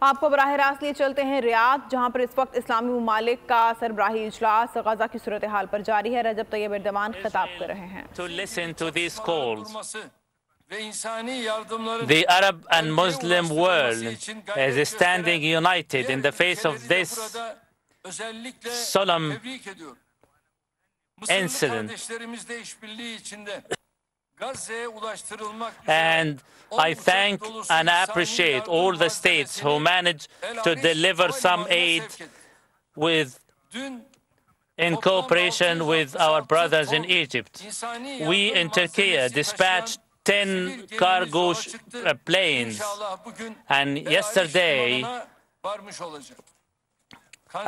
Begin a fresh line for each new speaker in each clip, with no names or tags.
आपको बराह रास्त लिए चलते हैं रियाद, जहां पर इस वक्त इस्लामी ममालिक का सरबराही इजलास गजा की सूरत हाल पर जारी है। रजब तैयब एर्दोगान खिताब कर रहे हैं।
To listen to these calls. The Arab and Muslim world is standing united in the face of this solemn incident. And I thank and appreciate all the states who managed to deliver some aid in cooperation with our brothers in Egypt. We in Turkey dispatched 10 cargo planes, and yesterday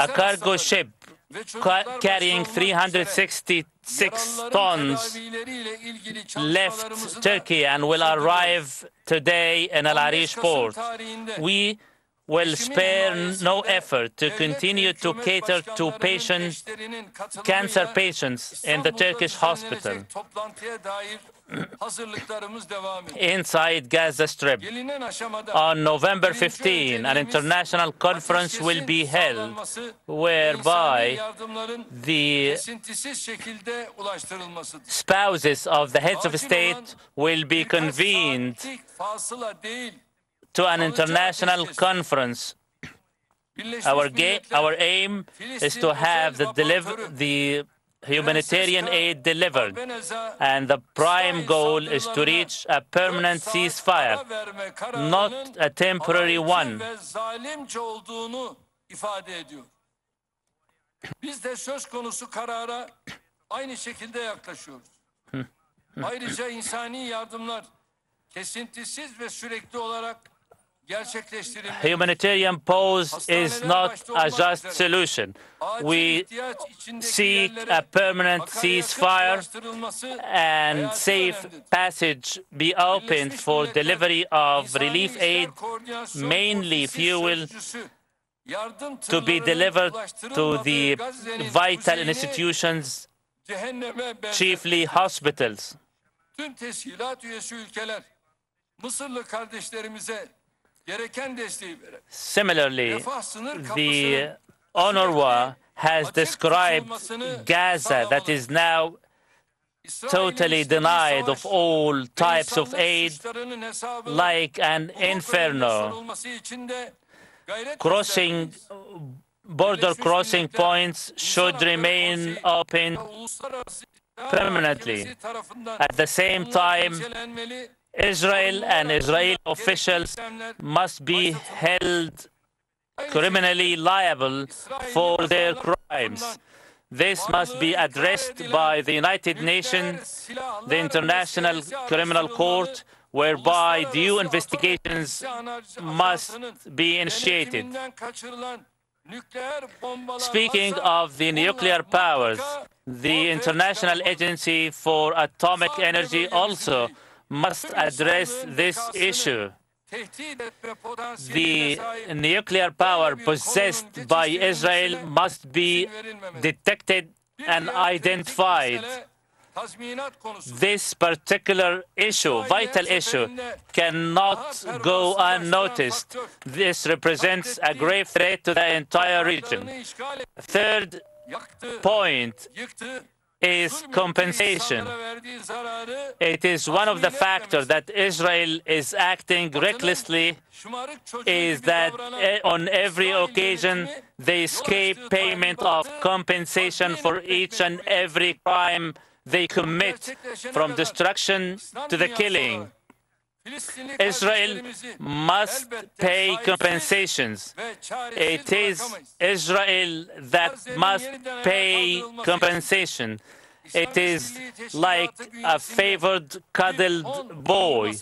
a cargo ship carrying 366 tons left Turkey and will arrive today in Al Arish port. We will spare no effort to continue to cater to cancer patients in the Turkish hospital inside Gaza Strip. On November 15, an international conference will be held whereby the spouses of the heads of state will be convened to an international conference. Our aim is to have the humanitarian aid delivered, and the prime goal is to reach a permanent ceasefire, not a temporary one.
Biz de söz konusu karara aynı şekilde yaklaşıyoruz. Ayrıca insani yardımlar kesintisiz ve sürekli olarak
humanitarian pause is not a just solution. We seek a permanent ceasefire and safe passage be opened for delivery of relief aid, mainly fuel, to be delivered to the vital institutions, chiefly hospitals. Similarly, the UNRWA has described Gaza, that is now totally denied of all types of aid, like an inferno. Border crossing points should remain open permanently. At the same time, Israel and Israeli officials must be held criminally liable for their crimes. This must be addressed by the United Nations, the International Criminal Court, whereby due investigations must be initiated. Speaking of the nuclear powers, the International Agency for Atomic Energy also must address this issue. The nuclear power possessed by Israel must be detected and identified. This particular issue, vital issue, cannot go unnoticed. This represents a grave threat to the entire region. Third point is compensation. It is one of the factors that Israel is acting recklessly, is that on every occasion they escape payment of compensation for each and every crime they commit, from destruction to the killing. Israel must pay compensations. It is Israel that must pay compensation. It is like a favored, cuddled boy.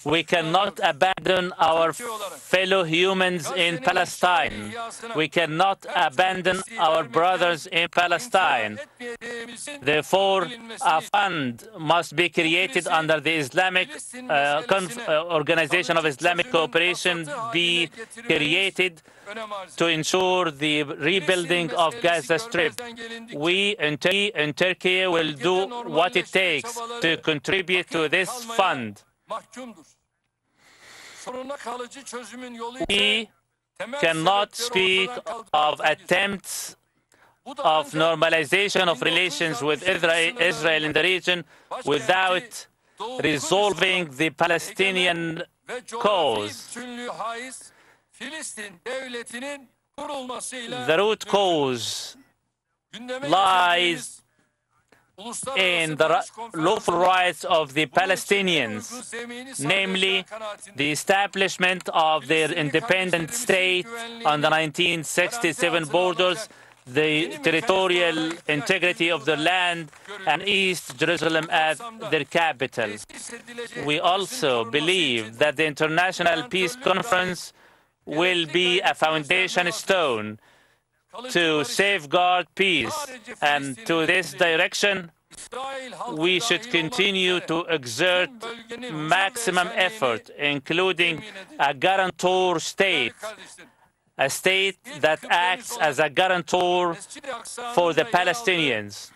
We cannot abandon our fellow humans in Palestine. We cannot abandon our brothers in Palestine. Therefore, a fund must be created under the Islamic Organization of Islamic Cooperation, be created to ensure the rebuilding of Gaza Strip. We in Turkey will do what it takes to contribute to this fund. We cannot speak of attempts of normalization of relations with Israel in the region without resolving the Palestinian cause. The root cause lies in the lawful rights of the Palestinians, namely the establishment of their independent state on the 1967 borders, the territorial integrity of the land, and East Jerusalem as their capital. We also believe that the International Peace Conference will be a foundation stone to safeguard peace, and to this direction we should continue to exert maximum effort, including a guarantor state, a state that acts as a guarantor for the Palestinians.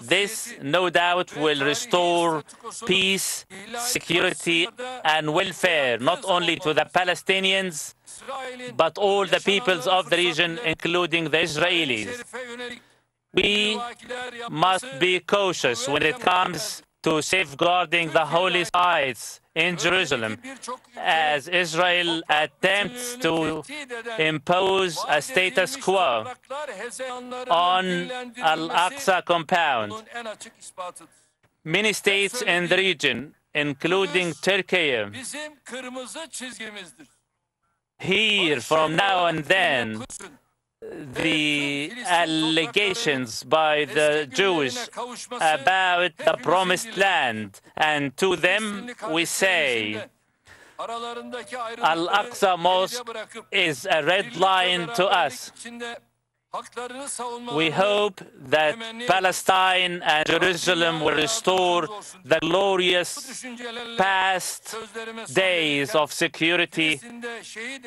This, no doubt, will restore peace, security, and welfare, not only to the Palestinians, but all the peoples of the region, including the Israelis. We must be cautious when it comes to safeguarding the holy sites in Jerusalem, as Israel attempts to impose a status quo on Al-Aqsa compound. Many states in the region, including Turkey, hear from now and then the allegations by the Jews about the promised land, and to them we say Al-Aqsa Mosque is a red line to us. We hope that Palestine and Jerusalem will restore the glorious past days of security,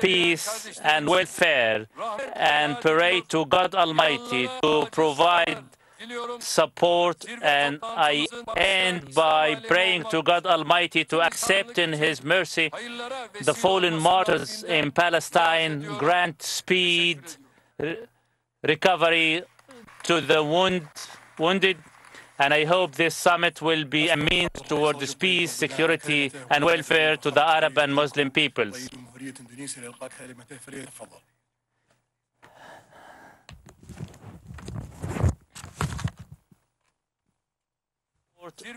peace, and welfare, and pray to God Almighty to provide support. And I end by praying to God Almighty to accept in His mercy the fallen martyrs in Palestine, grant speed, recovery to the wounded, and I hope this summit will be a means towards peace, security, and welfare to the Arab and Muslim peoples.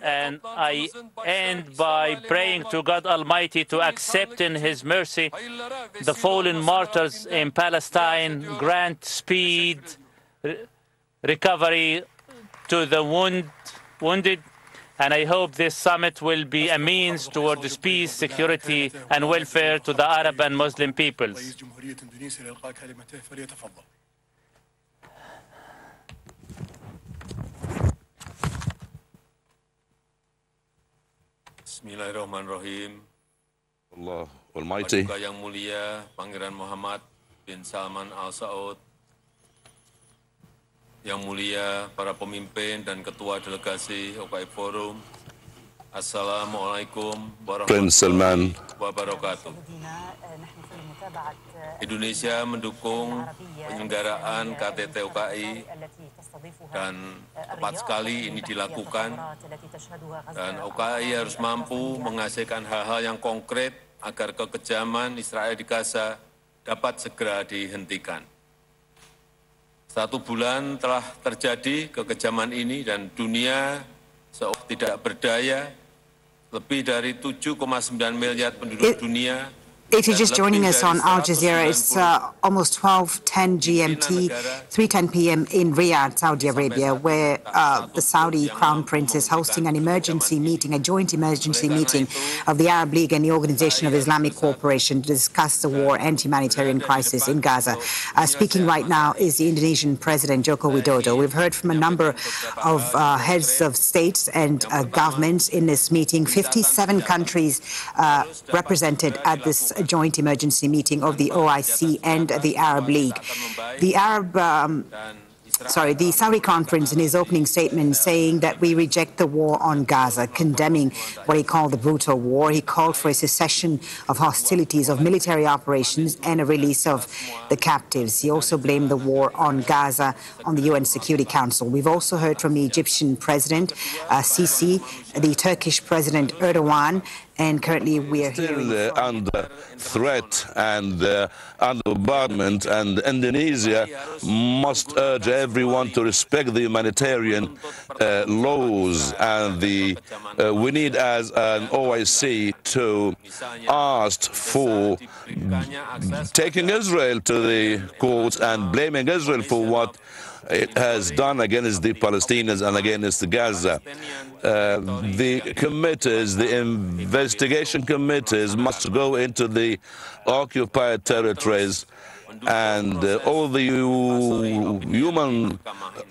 And I end by praying to God Almighty to accept in His mercy the fallen martyrs in Palestine, grant speed, recovery to the wounded, and I hope this summit will be a means towards peace, security, and welfare to the Arab and Muslim peoples.
Bismillahirrahmanirrahim.
Allah Almighty.
Paduka Yang Mulia Pangeran Muhammad bin Salman Al Saud, Yang Mulia para pemimpin dan ketua delegasi OKI Forum, Assalamualaikum warahmatullahi wabarakatuh. Indonesia mendukung penyelenggaraan KTT OKI dan tepat sekali ini dilakukan, dan OKI harus mampu menghasilkan hal-hal yang konkret agar kekejaman Israel di Gaza dapat segera dihentikan. 1 bulan telah terjadi kekejaman ini dan dunia seolah tidak berdaya. Lebih dari 7,9 miliar penduduk dunia.
If you're just joining us on Al Jazeera, it's almost 12:10 GMT, 3:10 p.m. in Riyadh, Saudi Arabia, where the Saudi Crown Prince is hosting an emergency meeting, a joint emergency meeting of the Arab League and the Organization of Islamic Cooperation to discuss the war and humanitarian crisis in Gaza. Speaking right now is the Indonesian President, Joko Widodo. We've heard from a number of heads of states and governments in this meeting, 57 countries represented at this joint emergency meeting of the OIC and the Arab League. The Arab the Saudi Crown Prince in his opening statement saying that we reject the war on Gaza, condemning what he called the brutal war. He called for a cessation of hostilities, of military operations, and a release of the captives. He also blamed the war on Gaza on the UN Security Council. We've also heard from the Egyptian President Sisi, the Turkish President Erdogan, and currently we are hearing
under threat and under bombardment, and Indonesia must urge everyone to respect the humanitarian laws, and we need as an OIC to ask for taking Israel to the courts and blaming Israel for what it has done against the Palestinians and against Gaza. The committees, the investigation committees must go into the occupied territories, and all the human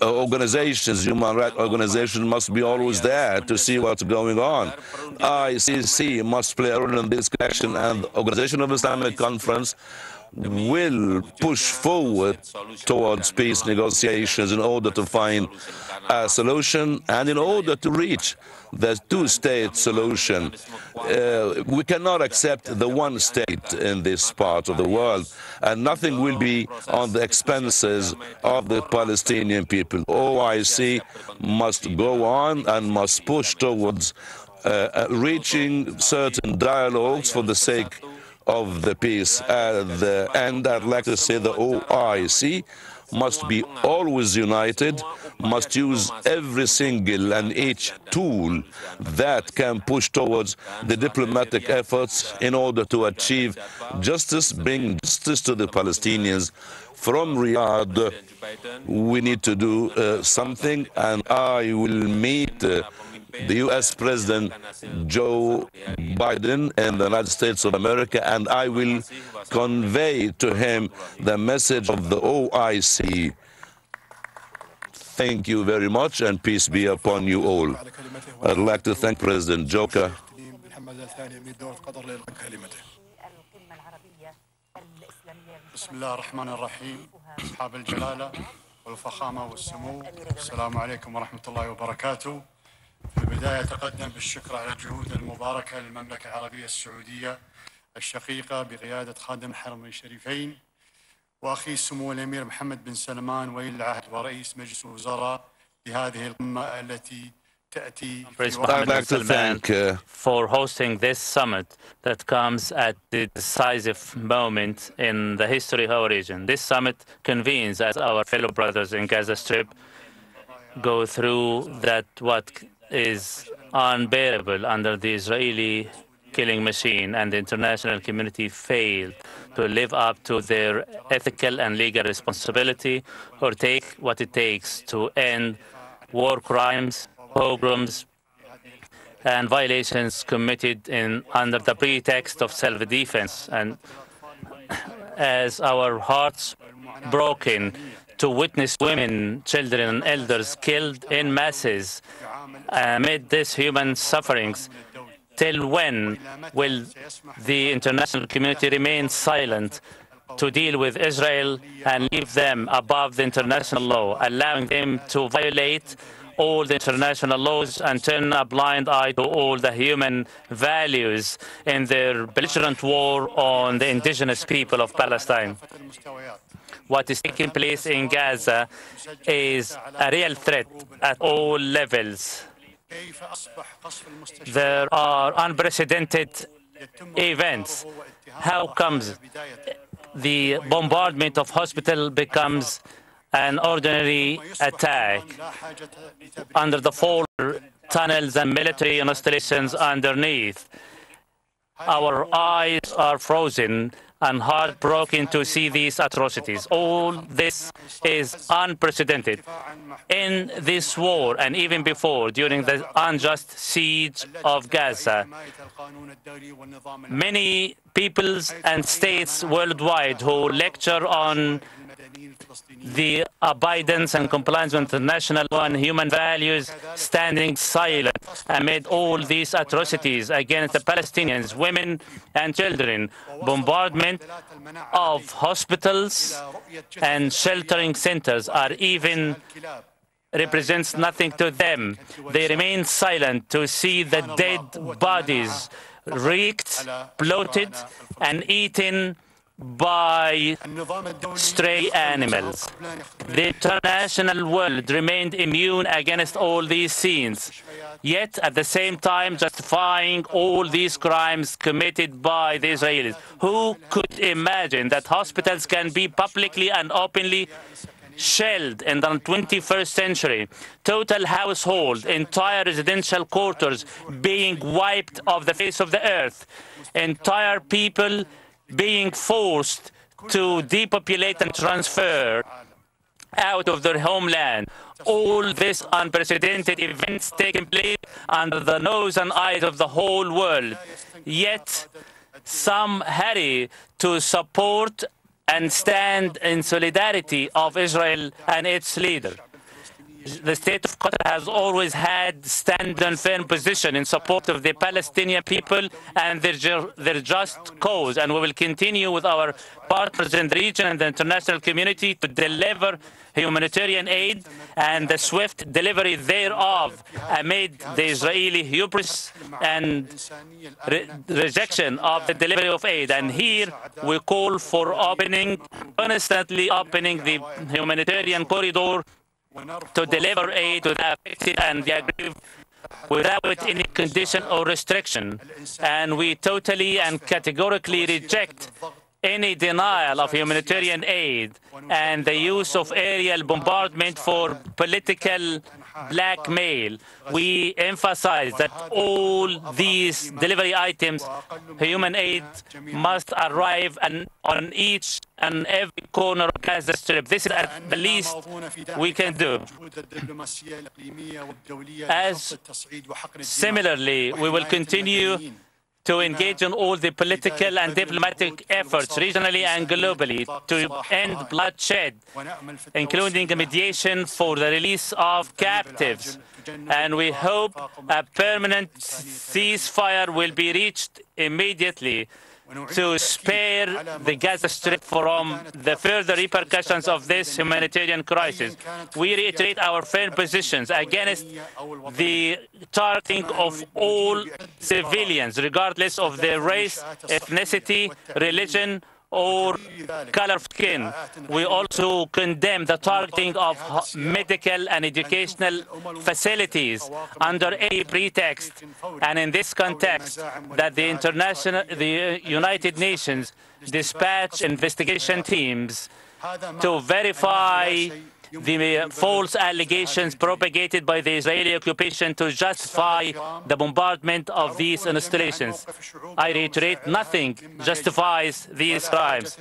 organizations, human rights organizations must be always there to see what's going on. ICC must play a role in this action, and the Organization of Islamic Conference will push forward towards peace negotiations in order to find a solution and in order to reach the two-state solution. We cannot accept the one state in this part of the world, and nothing will be on the expenses of the Palestinian people. OIC must go on and must push towards reaching certain dialogues for the sake of the peace. And I'd like to say the OIC must be always united, must use every single and each tool that can push towards the diplomatic efforts in order to achieve justice, bring justice to the Palestinians. From Riyadh, we need to do something, and I will meet the U.S. President Joe Biden in the United States of America, and I will convey to him the message of the OIC. Thank you very much, and peace be upon you all. I'd like to thank President Joker.
بسم الله الرحمن الرحيم. أصحاب الجلالة والفخامة والسمو، السلام عليكم ورحمة الله وبركاته. في البداية أتقدم بالشكر على الجهود المباركة للمملكة العربية السعودية الشقيقة بقيادة خادم الحرمين الشريفين وأخي السمو الأمير محمد بن سلمان ولي العهد ورئيس مجلس الوزراء لهذه القمة التي
I'd like to thank for hosting this summit that comes at the decisive moment in the history of our region. This summit convenes as our fellow brothers in Gaza Strip go through that what is unbearable under the Israeli killing machine, and the international community failed to live up to their ethical and legal responsibility or take what it takes to end war crimes, pogroms, and violations committed under the pretext of self-defense. And as our hearts broken to witness women, children, and elders killed in masses amid these human sufferings, till when will the international community remain silent to deal with Israel and leave them above the international law, allowing them to violate all the international laws and turn a blind eye to all the human values in their belligerent war on the indigenous people of Palestine? What is taking place in Gaza is a real threat at all levels. There are unprecedented events. How comes the bombardment of hospital becomes an ordinary attack under the four tunnels and military installations underneath? Our eyes are frozen and heartbroken to see these atrocities. All this is unprecedented. In this war, and even before, during the unjust siege of Gaza, many peoples and states worldwide who lecture on the abidance and compliance with international law and human values, standing silent amid all these atrocities against the Palestinians, women and children, bombardment of hospitals and sheltering centers are even represents nothing to them. They remain silent to see the dead bodies reeked, bloated, and eaten by stray animals. The international world remained immune against all these scenes, yet at the same time justifying all these crimes committed by the Israelis. Who could imagine that hospitals can be publicly and openly shelled in the 21st century? Total household, entire residential quarters being wiped off the face of the earth, entire people being forced to depopulate and transfer out of their homeland. All these unprecedented events taking place under the nose and eyes of the whole world. Yet some hurry to support and stand in solidarity of Israel and its leader. The state of Qatar has always had stand and firm position in support of the Palestinian people and their just cause, and we will continue with our partners in the region and the international community to deliver humanitarian aid and the swift delivery thereof amid the Israeli hubris and rejection of the delivery of aid. And here we call for constantly opening the humanitarian corridor to deliver aid to the affected and the aggrieved without any condition or restriction. And we totally and categorically reject any denial of humanitarian aid and the use of aerial bombardment for political blackmail. We emphasize that all these delivery items, human aid, must arrive on each and every corner of Gaza Strip. This is at the least we can do. As similarly, we will continue to engage in all the political and diplomatic efforts regionally and globally to end bloodshed, including a mediation for the release of captives. And we hope a permanent ceasefire will be reached immediately to spare the Gaza Strip from the further repercussions of this humanitarian crisis. We reiterate our firm positions against the targeting of all civilians, regardless of their race, ethnicity, religion, or color of skin. We also condemn the targeting of medical and educational facilities under any pretext, and in this context that the United Nations dispatch investigation teams to verify the false allegations propagated by the Israeli occupation to justify the bombardment of these installations. I reiterate, nothing justifies these crimes.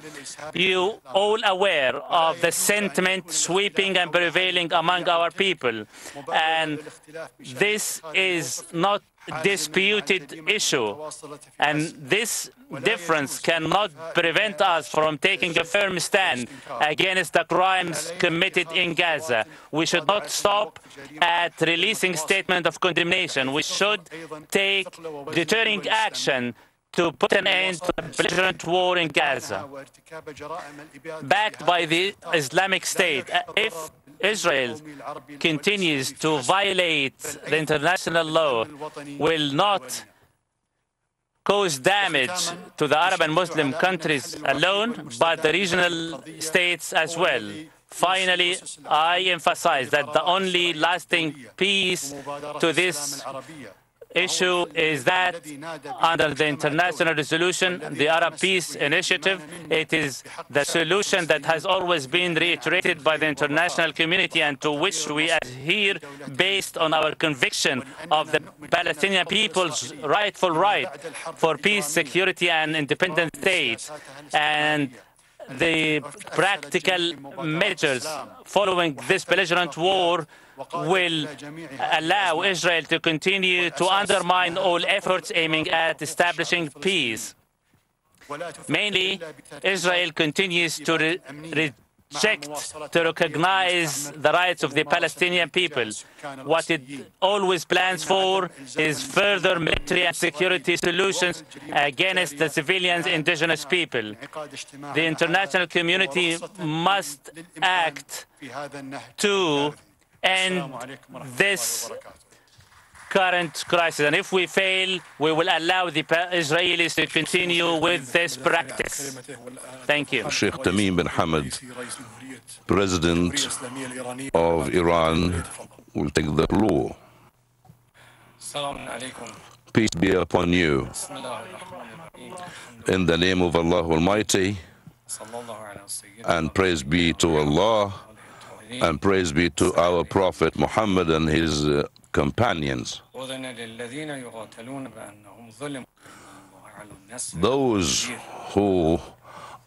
You all aware of the sentiment sweeping and prevailing among our people, and this is not disputed issue, and this difference cannot prevent us from taking a firm stand against the crimes committed in Gaza. We should not stop at releasing statement of condemnation. We should take deterring action to put an end to the belligerent war in Gaza. Backed by the Islamic State, if Israel continues to violate the international law, will not cause damage to the Arab and Muslim countries alone, but the regional states as well. Finally, I emphasize that the only lasting peace to this issue is that under the international resolution, the Arab Peace Initiative, it is the solution that has always been reiterated by the international community and to which we adhere based on our conviction of the Palestinian people's rightful right for peace, security, and independent state. And the practical measures following this belligerent war will allow Israel to continue to undermine all efforts aiming at establishing peace. Mainly, Israel continues to checked to recognize the rights of the Palestinian people. What it always plans for is further military and security solutions against the civilians, indigenous people. The international community must act to end this current crisis, and if we fail, we will allow the Israelis to continue with this practice. Thank you.
Sheikh Tamim bin Hamad, President of Iran, will take the floor. Peace be upon you. In the name of Allah Almighty, and praise be to Allah, and praise be to our Prophet Muhammad and his companions. Those who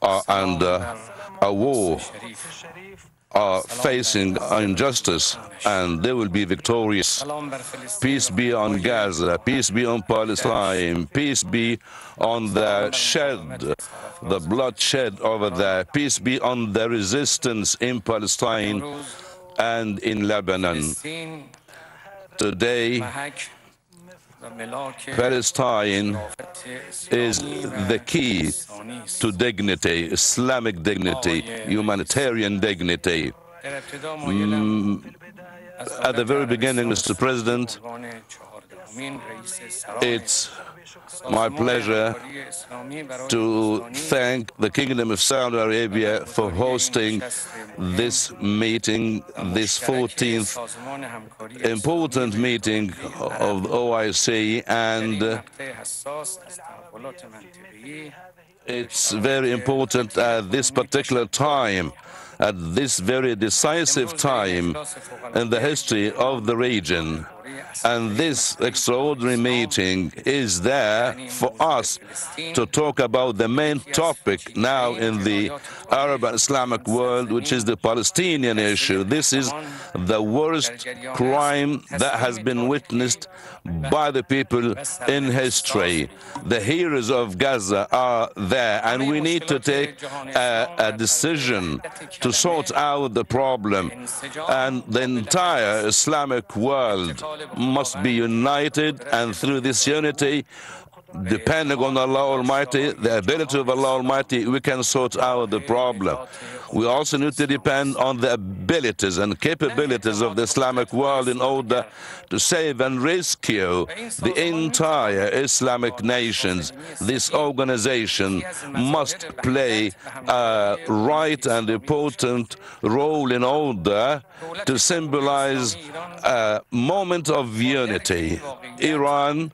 are under a war are facing injustice, and they will be victorious. Peace be on Gaza, peace be on Palestine, peace be on the bloodshed over there, peace be on the resistance in Palestine and in Lebanon. Today, Palestine is the key to dignity, Islamic dignity, humanitarian dignity. At the very beginning, Mr. President, it's my pleasure to thank the Kingdom of Saudi Arabia for hosting this meeting, this 14th important meeting of the OIC, and it's very important at this particular time, at this very decisive time in the history of the region. And this extraordinary meeting is there for us to talk about the main topic now in the Arab and Islamic world, which is the Palestinian issue. This is the worst crime that has been witnessed by the people in history. The heroes of Gaza are there, and we need to take a decision to sort out the problem. And the entire Islamic world must be united, and through this unity, depending on Allah Almighty, the ability of Allah Almighty, we can sort out the problem. We also need to depend on the abilities and capabilities of the Islamic world in order to save and rescue the entire Islamic nations. This organization must play a right and important role in order to symbolize a moment of unity. Iran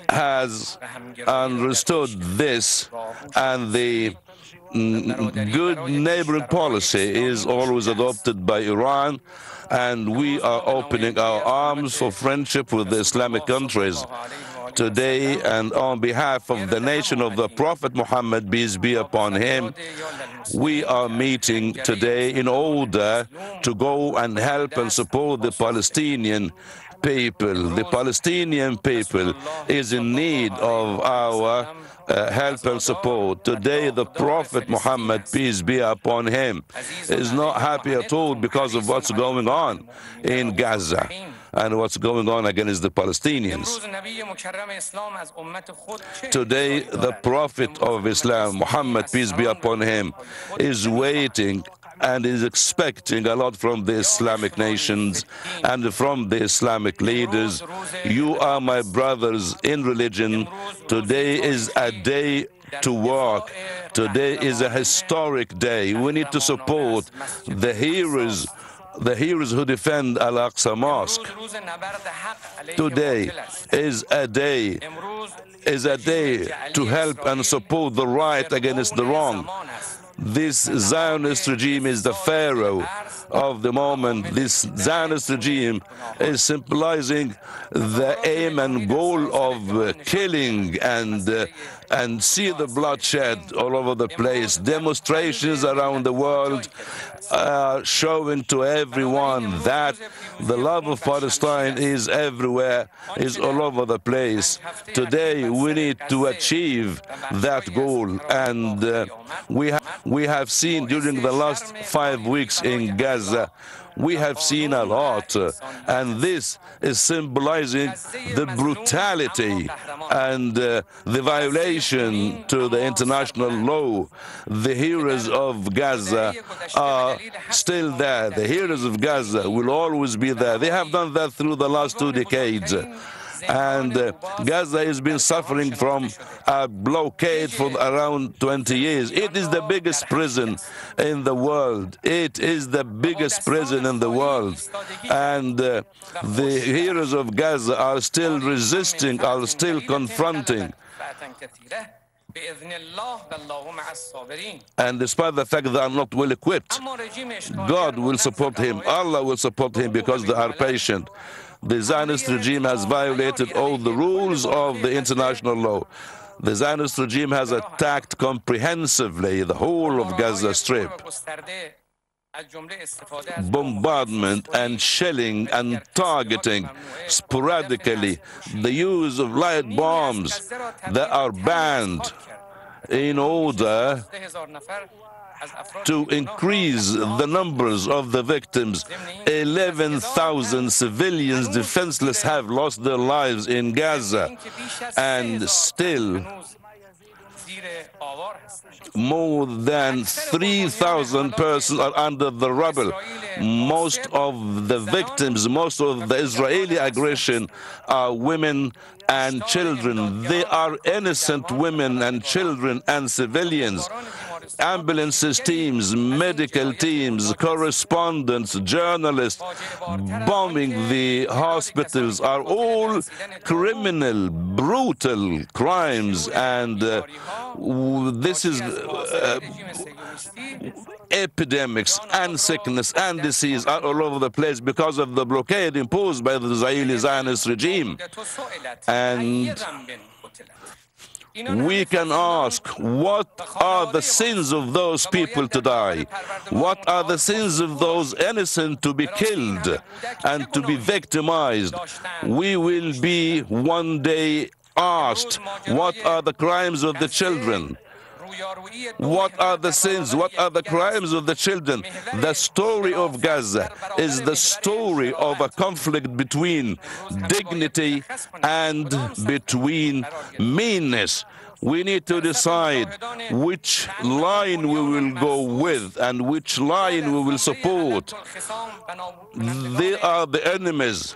has understood this, and the good neighboring policy is always adopted by Iran, and we are opening our arms for friendship with the Islamic countries. Today, and on behalf of the nation of the Prophet Muhammad, peace be upon him, we are meeting today in order to go and help and support the Palestinian people. The Palestinian people is in need of our help and support. Today, the Prophet Muhammad, peace be upon him, is not happy at all because of what's going on in Gaza and what's going on against the Palestinians. Today, the Prophet of Islam, Muhammad, peace be upon him, is waiting and is expecting a lot from the Islamic nations and from the Islamic leaders. You are my brothers in religion. Today is a day to work. Today is a historic day. We need to support the heroes who defend Al-Aqsa Mosque. Today is a day to help and support the right against the wrong. This Zionist regime is the pharaoh of the moment. This Zionist regime is symbolizing the aim and goal of killing and and see the bloodshed all over the place. Demonstrations around the world are showing to everyone that the love of Palestine is everywhere, is all over the place. Today we need to achieve that goal, and we have seen during the last 5 weeks in Gaza, we have seen a lot, and this is symbolizing the brutality and the violation to the international law. The heroes of Gaza are still there. The heroes of Gaza will always be there. They have done that through the last 2 decades. And Gaza has been suffering from a blockade for around 20 years. It is the biggest prison in the world. It is the biggest prison in the world. And the heroes of Gaza are still resisting, are still confronting. And despite the fact they are not well equipped, God will support him. Allah will support him because they are patient. The Zionist regime has violated all the rules of the international law. The Zionist regime has attacked comprehensively the whole of Gaza Strip. Bombardment and shelling and targeting sporadically, the use of light bombs that are banned in order to increase the numbers of the victims. 11,000 civilians, defenseless, have lost their lives in Gaza, and still more than 3,000 persons are under the rubble. Most of the victims, most of the Israeli aggression are women and children. They are innocent women and children and civilians. Ambulances teams, medical teams, correspondents, journalists bombing the hospitals are all criminal, brutal crimes, and this is epidemics and sickness and disease are all over the place because of the blockade imposed by the Israeli Zionist regime. And we can ask, what are the sins of those people to die? What are the sins of those innocent to be killed and to be victimized? We will be one day asked, what are the crimes of the children? What are the sins? What are the crimes of the children? The story of Gaza is the story of a conflict between dignity and between meanness. We need to decide which line we will go with and which line we will support. They are the enemies,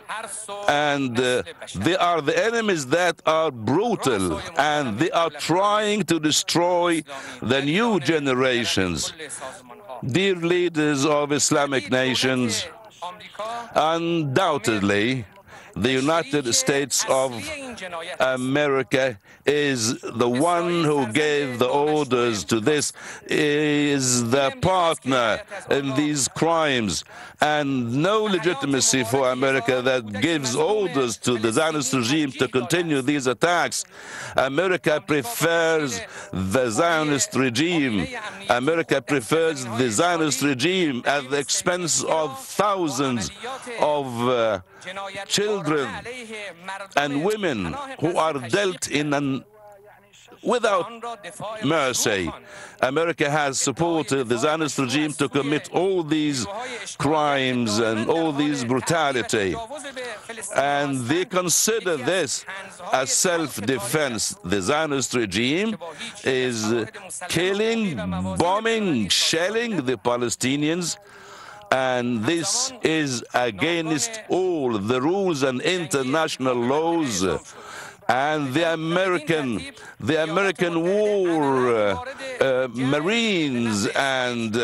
and they are the enemies that are brutal, and they are trying to destroy the new generations. Dear leaders of Islamic nations, undoubtedly, the United States of America is the one who gave the orders to this, is the partner in these crimes, and no legitimacy for America that gives orders to the Zionist regime to continue these attacks. America prefers the Zionist regime. America prefers the Zionist regime at the expense of thousands of children and women who are dealt in without mercy. America has supported the Zionist regime to commit all these crimes and all these brutality, and they consider this as self-defense. The Zionist regime is killing, bombing, shelling the Palestinians, and this is against all the rules and international laws. And the American war Marines and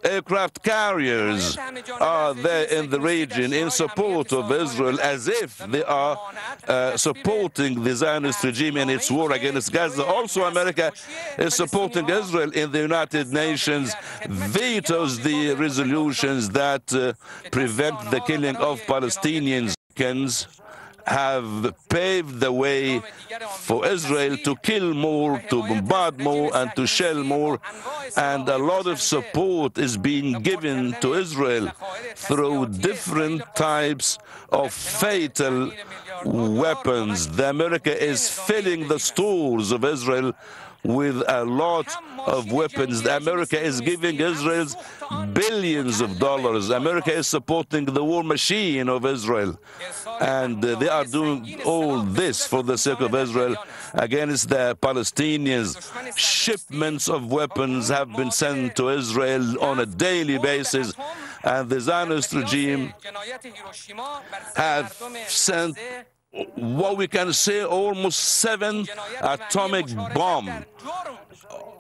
aircraft carriers are there in the region in support of Israel, as if they are supporting the Zionist regime in its war against Gaza. Also, America is supporting Israel in the United Nations, vetoes the resolutions that prevent the killing of Palestinians. have paved the way for Israel to kill more, to bombard more, and to shell more. And a lot of support is being given to Israel through different types of fatal weapons. The America is filling the stores of Israel with a lot of weapons. America is giving Israel billions of dollars. America is supporting the war machine of Israel. And they are doing all this for the sake of Israel against the Palestinians. Shipments of weapons have been sent to Israel on a daily basis. And the Zionist regime have sent what we can say almost 7 atomic bombs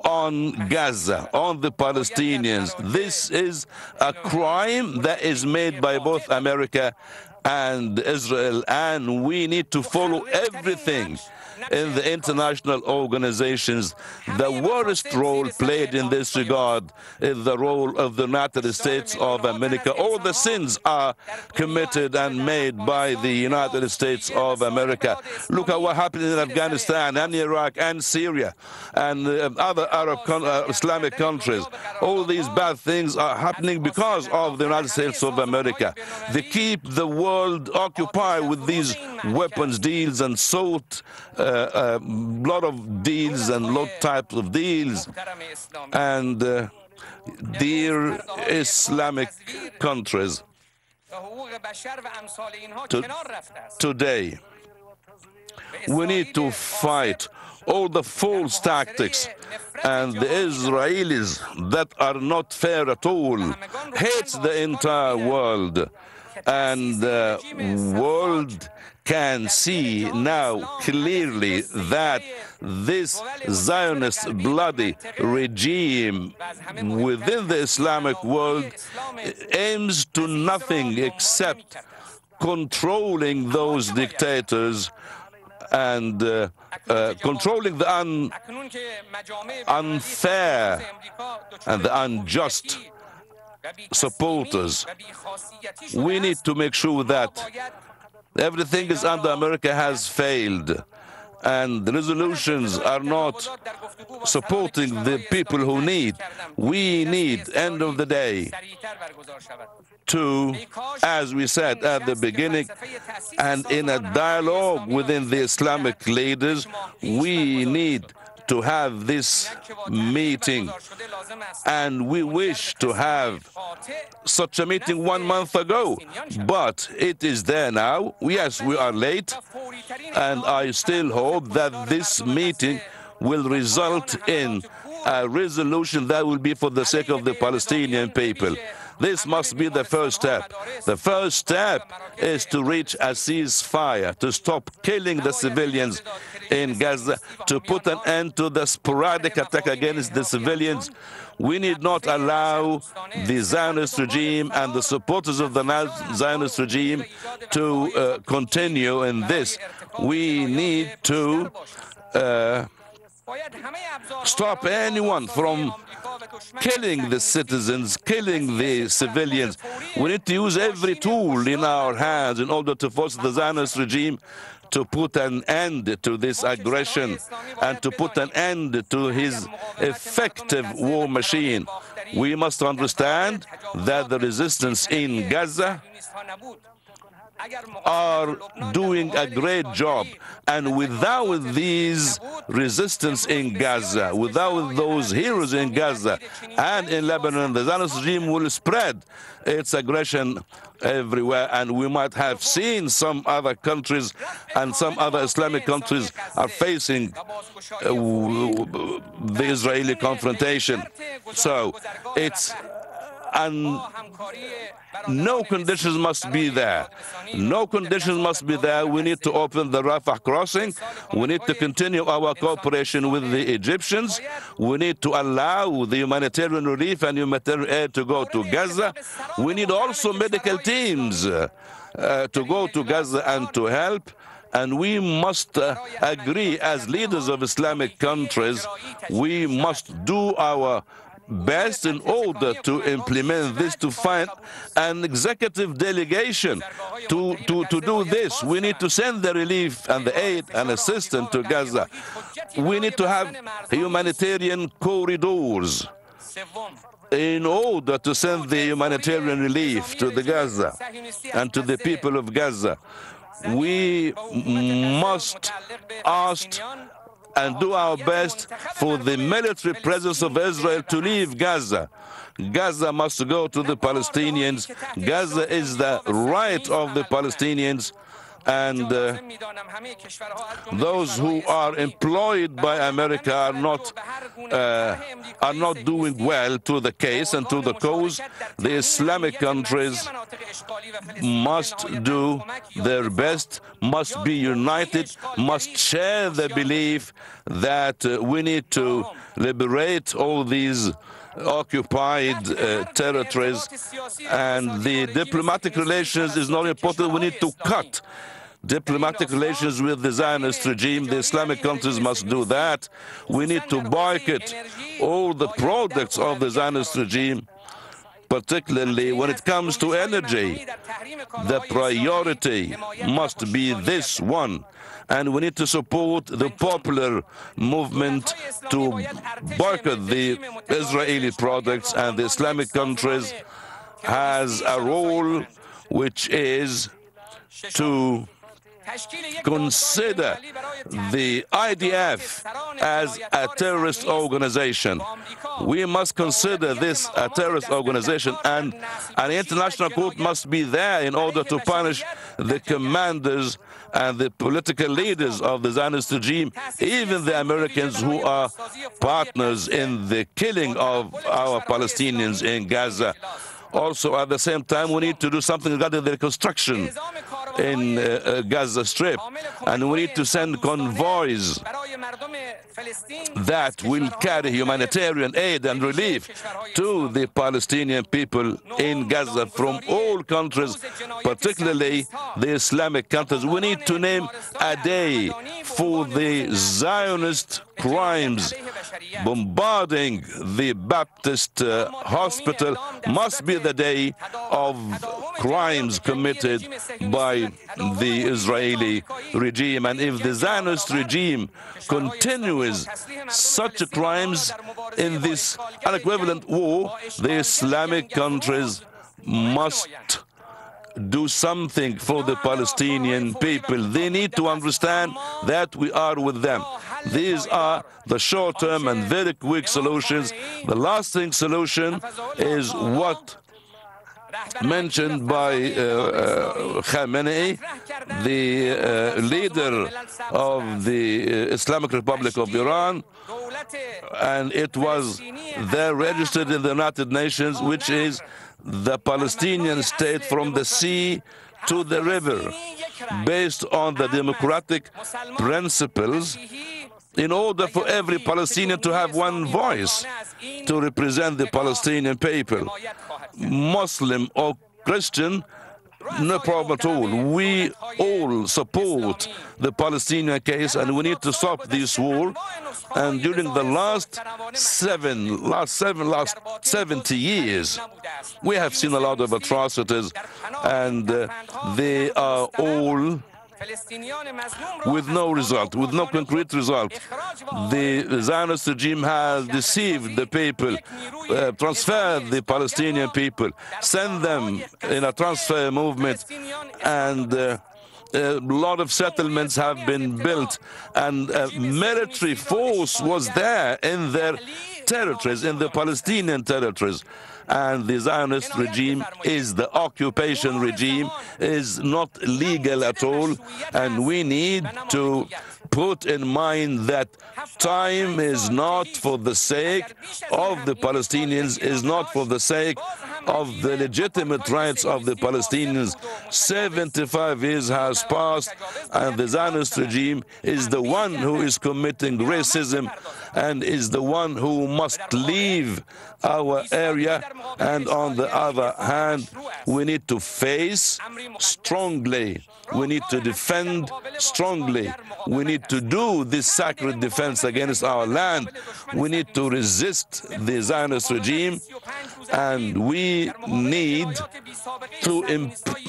on Gaza, on the Palestinians. This is a crime that is made by both America and Israel, and we need to follow everything in the international organizations. The worst role played in this regard is the role of the United States of America. All the sins are committed and made by the United States of America. Look at what happened in Afghanistan and Iraq and Syria and other Arab Islamic countries. All these bad things are happening because of the United States of America. They keep the world occupied with these weapons deals and sought a lot of deals and lot types of deals. And dear Islamic countries, today we need to fight all the false tactics, and the Israelis that are not fair at all hates the entire world, and the world can see now clearly that this Zionist bloody regime within the Islamic world aims to nothing except controlling those dictators and controlling the unfair and the unjust supporters. We need to make sure that everything is under America has failed, and the resolutions are not supporting the people who need. We need, end of the day, to, as we said at the beginning, and in a dialogue within the Islamic leaders, we need to have this meeting, and we wish to have such a meeting 1 month ago, but it is there now. Yes, we are late, and I still hope that this meeting will result in a resolution that will be for the sake of the Palestinian people. This must be the first step. The first step is to reach a ceasefire, to stop killing the civilians in Gaza, to put an end to the sporadic attack against the civilians. We need not allow the Zionist regime and the supporters of the Zionist regime to continue in this. We need to stop anyone from killing the citizens, killing the civilians. We need to use every tool in our hands in order to force the Zionist regime to put an end to this aggression and to put an end to his effective war machine. We must understand that the resistance in Gaza are doing a great job, and without these resistance in Gaza, without those heroes in Gaza and in Lebanon, the Zionist regime will spread its aggression everywhere, and we might have seen some other countries and some other Islamic countries are facing the Israeli confrontation. So it's no conditions must be there. No conditions must be there. We need to open the Rafah crossing. We need to continue our cooperation with the Egyptians. We need to allow the humanitarian relief and humanitarian aid to go to Gaza. We need also medical teams to go to Gaza and to help. And we must agree as leaders of Islamic countries, we must do our best in order to implement this, to find an executive delegation to do this. We need to send the relief and the aid and assistance to Gaza. We need to have humanitarian corridors in order to send the humanitarian relief to the Gaza and to the people of Gaza. We must ask and do our best for the military presence of Israel to leave Gaza. Gaza must go to the Palestinians. Gaza is the right of the Palestinians, and those who are employed by America are not doing well to the case and to the cause. The Islamic countries must do their best, must be united, must share the belief that we need to liberate all these occupied territories, and the diplomatic relations is not important. We need to cut diplomatic relations with the Zionist regime. The Islamic countries must do that. We need to boycott all the products of the Zionist regime, particularly when it comes to energy. The priority must be this one. And we need to support the popular movement to boycott the Israeli products, and the Islamic countries has a role which is to consider the IDF as a terrorist organization. We must consider this a terrorist organization, and an international court must be there in order to punish the commanders and the political leaders of the Zionist regime, even the Americans who are partners in the killing of our Palestinians in Gaza. Also, at the same time, we need to do something regarding the reconstruction in Gaza Strip, and we need to send convoys that will carry humanitarian aid and relief to the Palestinian people in Gaza from all countries, particularly the Islamic countries. We need to name a day for the Zionist crimes. Bombarding the Baptist hospital must be the day of crimes committed by the Israeli regime. And if the Zionist regime continues such crimes in this unequivalent war, the Islamic countries must do something for the Palestinian people. They need to understand that we are with them. These are the short-term and very quick solutions. The lasting solution is what mentioned by Khamenei, the leader of the Islamic Republic of Iran, and it was there registered in the United Nations, which is the Palestinian state from the sea to the river, based on the democratic principles, in order for every Palestinian to have one voice to represent the Palestinian people. Muslim or Christian, no problem at all. We all support the Palestinian case, and we need to stop this war. And during the last 70 years, we have seen a lot of atrocities, and they are all with no result, with no concrete result. The Zionist regime has deceived the people, transferred the Palestinian people, sent them in a transfer movement, and a lot of settlements have been built, and military force was there in their territories, in the Palestinian territories. And the Zionist regime is the occupation regime, is not legal at all. And we need to put in mind that time is not for the sake of the Palestinians, is not for the sake of the legitimate rights of the Palestinians. 75 years has passed, and the Zionist regime is the one who is committing racism and is the one who must leave our area. And on the other hand, we need to face strongly. We need to defend strongly. We need to do this sacred defense against our land. We need to resist the Zionist regime, and we need to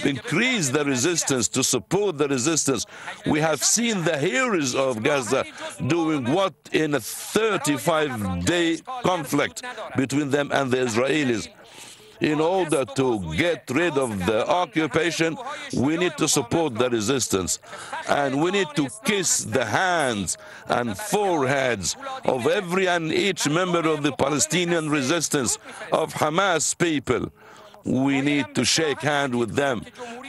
increase the resistance, to support the resistance. We have seen the heroes of Gaza doing what in a 35-day conflict between them and the Israelis. In order to get rid of the occupation, we need to support the resistance. And we need to kiss the hands and foreheads of every and each member of the Palestinian resistance, of Hamas people. We need to shake hands with them,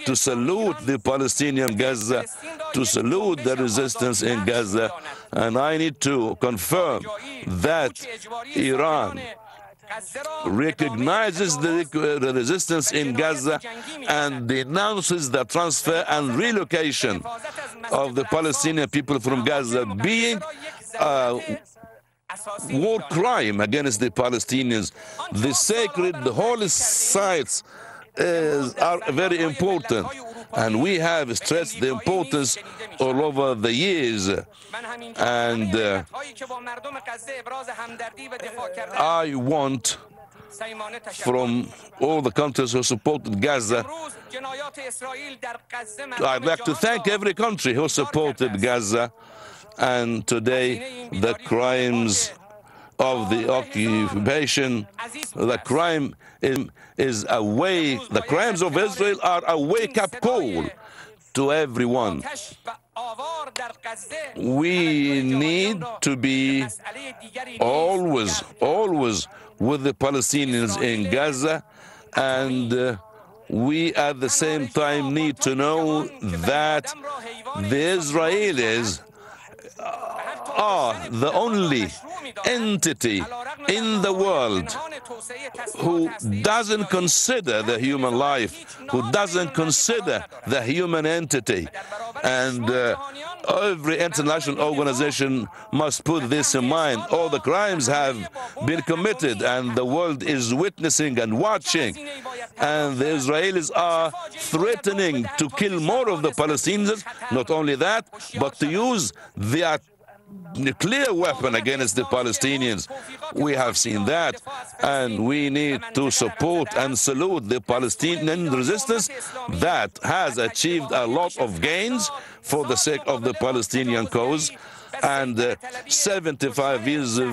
to salute the Palestinian Gaza, to salute the resistance in Gaza. And I need to confirm that Iran recognizes the resistance in Gaza and denounces the transfer and relocation of the Palestinian people from Gaza being a war crime against the Palestinians. The sacred, the holy sites are very important, and we have stressed the importance all over the years. And I want from all the countries who supported Gaza, I'd like to thank every country who supported Gaza. And today, the crimes of the occupation, the crime is a way, the crimes of Israel are a wake-up call to everyone. We need to be always with the Palestinians in Gaza, and we at the same time need to know that the Israelis are the only entity in the world who doesn't consider the human life, who doesn't consider the human entity. And every international organization must put this in mind. All the crimes have been committed, and the world is witnessing and watching. And the Israelis are threatening to kill more of the Palestinians. Not only that, but to use their nuclear weapon against the Palestinians. We have seen that, and we need to support and salute the Palestinian resistance that has achieved a lot of gains for the sake of the Palestinian cause. And 75 years of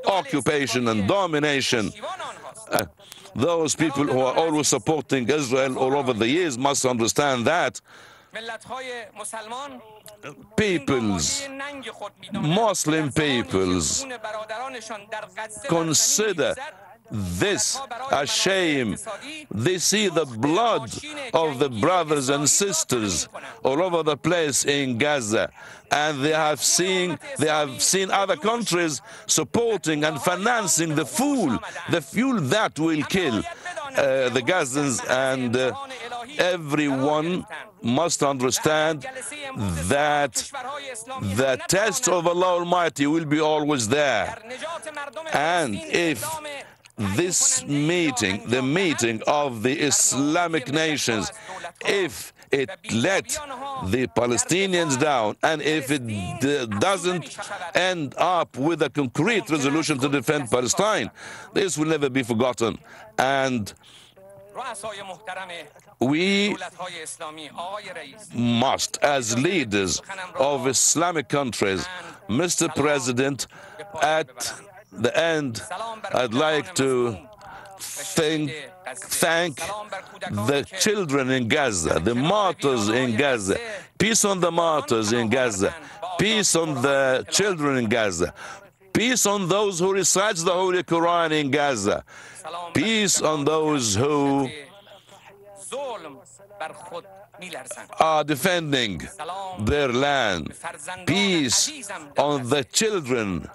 occupation and domination, those people who are always supporting Israel all over the years must understand that peoples, Muslim peoples, consider this a shame. They see the blood of the brothers and sisters all over the place in Gaza, and they have seen other countries supporting and financing the fuel that will kill the Gazans. And everyone must understand that the test of Allah Almighty will be always there. And if this meeting, the meeting of the Islamic nations, if it let the Palestinians down, and if it doesn't end up with a concrete resolution to defend Palestine, this will never be forgotten. And we must, as leaders of Islamic countries, Mr. President, at the end, I'd like to thank the children in Gaza, the martyrs in Gaza. Peace on the martyrs in Gaza. Peace on the children in Gaza. Peace on those who recite the Holy Quran in Gaza. Peace on those who are defending their land. Peace on the children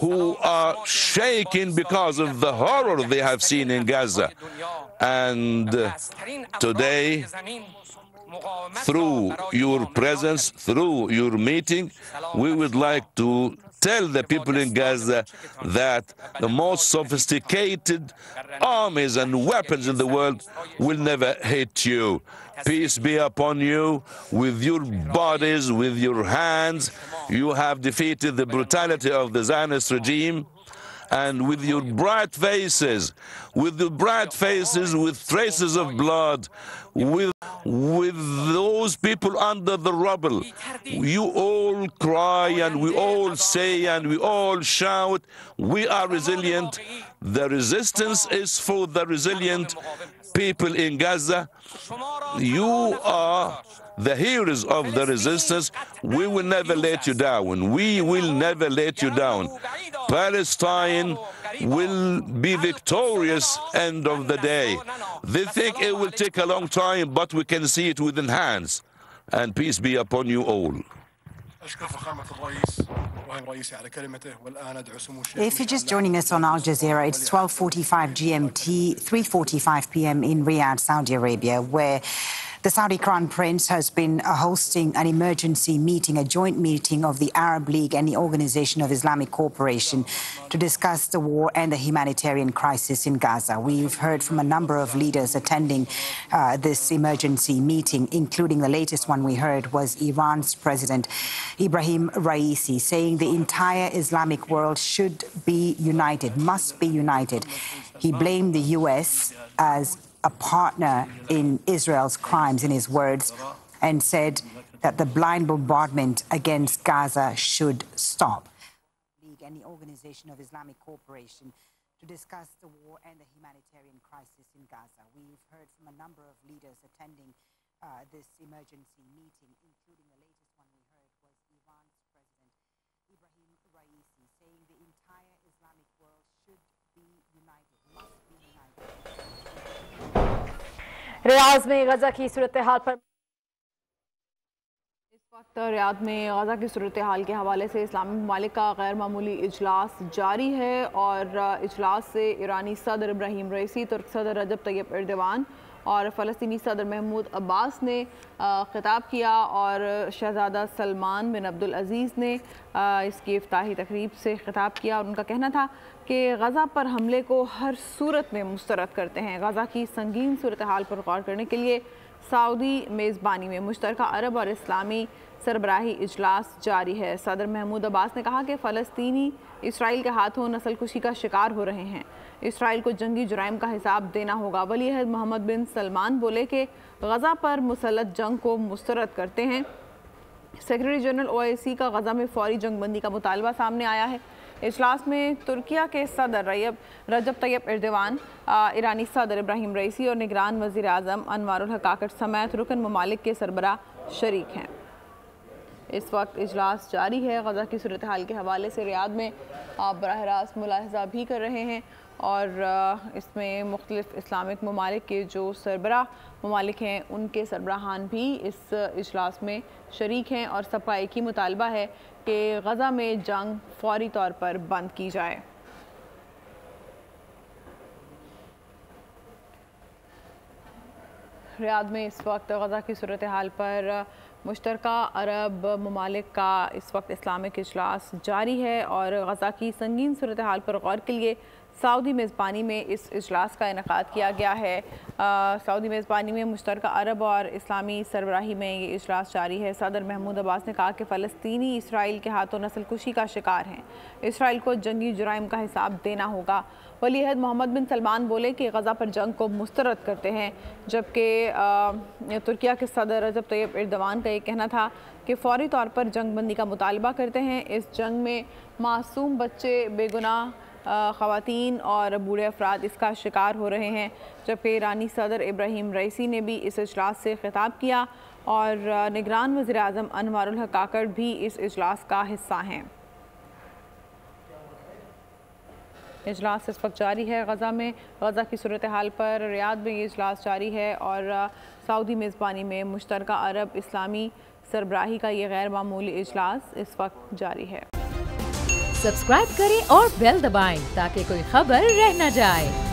who are shaking because of the horror they have seen in Gaza. And today, through your presence, through your meeting, we would like to tell the people in Gaza that the most sophisticated armies and weapons in the world will never hit you. Peace be upon you. With your bodies, with your hands, you have defeated the brutality of the Zionist regime. And with your bright faces, with traces of blood, with those people under the rubble, you all cry and we all say and we all shout, we are resilient. The resistance is for the resilient people in Gaza. You are the heroes of the resistance. We will never let you down. We will never let you down. Palestine will be victorious end of the day. They think it will take a long time, but we can see it within hands. And peace be upon you all.
If you're just joining us on Al Jazeera, it's 12:45 GMT, 3:45 p.m. in Riyadh, Saudi Arabia, where the Saudi Crown Prince has been hosting an emergency meeting, a joint meeting of the Arab League and the Organization of Islamic Cooperation to discuss the war and the humanitarian crisis in Gaza. We've heard from a number of leaders attending this emergency meeting, including the latest one we heard was Iran's President Ibrahim Raisi, saying the entire Islamic world should be united, must be united. He blamed the U.S. as a partner in Israel's crimes, in his words, and said that the blind bombardment against Gaza should stop. And the Organization of Islamic Cooperation to discuss the war and the humanitarian crisis in Gaza. We've heard from a number of leaders attending this emergency meeting, including the latest one we heard was Iran's President Ibrahim Raisi, saying the entire Islamic world should be united, must be united.
Riyadh में गजा की सूरत हाल पर इस वक्त Riyadh में गजा की सूरत हाल के हवाले से इस्लामी ममालिक का गैर मामूली इजलास जारी है और इजलास से ईरानी सदर इब्राहिम रईसी, तुर्क सदर रजब तैयब एर्दोगान और फ़लस्तीनी सदर महमूद अब्बास ने ख़िताब किया और शहज़ादा सलमान बिन अब्दुल अज़ीज़ ने इसकी इफ्ताही तकरीब से ख़िताब किया और उनका कहना था कि गज़ा पर हमले को हर सूरत में मुस्तरद करते हैं। गज़ा की संगीन सूरत हाल पर गौर करने के लिए सऊदी मेज़बानी में मुश्तरका अरब और इस्लामी सरबराही इजलास जारी है। सदर महमूद अब्बास ने कहा कि फ़लस्तीनी इसराइल के हाथों नस्लकुशी का शिकार हो रहे हैं, इसराइल को जंगी जुराइम का हिसाब देना होगा। वली अहद मोहम्मद बिन सलमान बोले कि गज़ा पर मुसल्लत जंग को मुस्तरद करते हैं। सेक्रेटरी जनरल OIC का गज़ा में फौरी जंगबंदी का मुतालबा सामने आया है। इजलास में तुर्किया के सदर रजब तैयब एर्दोगान, ईरानी सदर इब्राहिम रईसी और निगरान वज़ीर आज़म अनवारुल हकाकत समेत रुकन ममालिक के सरबरा शरीक हैं। इस वक्त इजलास जारी है। गज़ा की सूरत हाल के हवाले से रियाद में आप बराह रास्त मुलाहज़ा भी कर रहे हैं और इसमें मुख्तलिफ़ इस्लामिक ममालिक के जो सरबरा ममालिक हैं उनके सरबराहान भी इस इजलास में शरीक हैं और सबका एक ही मुतालबा है कि गज़ा में जंग फौरी तौर पर बंद की जाए। रियाद में इस वक्त गज़ा की सूरत हाल पर मुश्तरका अरब ममालिक का इस वक्त इस्लामिक इजलास जारी है और गज़ा की संगीन सूरत हाल पर गौर के लिए सऊदी मेज़बानी में इस इजलास का इनेकाद किया गया है। सऊदी मेज़बानी में मुश्तरका अरब और इस्लामी सरबराही में ये इजलास जारी है। सदर महमूद अब्बास ने कहा कि फ़लस्तीनी इसराइल के हाथों नस्लकुशी का शिकार हैं, इसराइल को जंगी जुराइम का हिसाब देना होगा। वली अहद मोहम्मद बिन सलमान बोले कि गज़ा पर जंग को मुस्तरद करते हैं, जबकि तुर्किया के सदर रजब तैयब एर्दोगान का ये कहना था कि फौरी तौर पर जंग बंदी का मुतालबा करते हैं। इस जंग में मासूम बच्चे, बेगुनाह ख़वातीन और बूढ़े अफराद इसका शिकार हो रहे हैं। जबकि ईरानी सदर इब्राहिम रईसी ने भी इस इजलास से ख़िताब किया और निगरान वज़ीर आज़म अनवारुल हकाकत भी इस इजलास का हिस्सा हैं। इजलास इस वक्त जारी है गज़ा में। गज़ा की सूरत हाल पर रियाद में ये इजलास जारी है और सऊदी मेज़बानी में मुश्तरका अरब इस्लामी सरबराही का ये गैर मामूली इजलास इस वक्त जारी है।
सब्सक्राइब करें और बेल दबाएं ताकि कोई खबर रह न जाए।